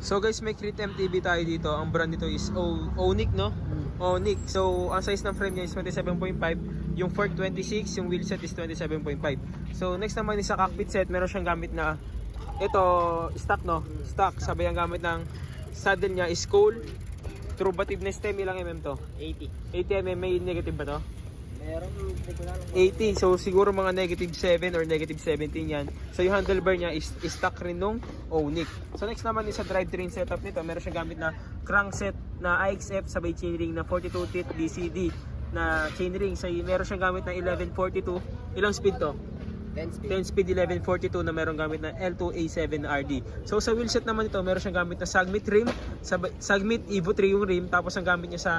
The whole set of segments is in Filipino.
So guys, may Crit MTB tayo dito. Ang brand nito is Onic, no? Onic. So ang size ng frame niya is 27.5. Yung fork 26, yung wheel set is 27.5. So next naman is sa cockpit set, meron siyang gamit na ito, stock, no? Stock. Sabay ang gamit ng saddle niya is Cole. True bativeness time, ilang mm to? 80. 80 mm. May negative ba to? Meron, hindi ko na alam. 80. So siguro mga negative 7 or negative 17 yan. So yung handlebar niya is stock rin nung Onic. So next naman is sa drivetrain setup nito. Meron siyang gamit na crankset na IXF sabay chainring na 42 teeth DCD na chainring. So meron siyang gamit na 1142. Ilang speed to? 10 speed. 10 speed 1142 na meron gamit na L2A7RD. So sa wheelset naman ito, meron siyang gamit na Sagmit rim, Sagmit Evo 3 yung rim, tapos ang gamit niya sa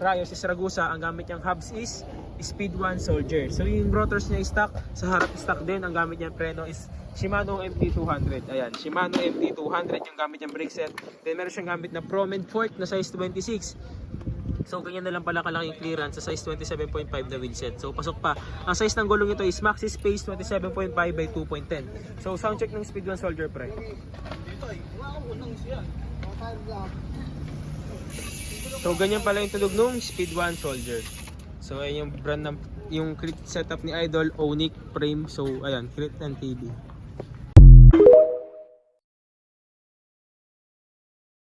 Rayos is Ragusa, ang gamit niyang hubs is Speed 1 Soldier. So yung rotors niya is stock, sa harap stock din, ang gamit niyang preno is Shimano MT200. Ayan, Shimano MT200 yung gamit niyang brake set. Then meron siyang gamit na Promen fork na size 26. So ganyan na lang pala kalaking clearance sa size 27.5 na wheelset. So pasok pa. Ang size ng gulong ito is Maxi Space 27.5 by 2.10. So sound check ng Speed 1 Soldier, pre. So ganyan pala yung tunog nung Speed 1 Soldier. So ayun yung brand ng yung crit setup ni Idol, Onic frame. So ayan, Crit and TV.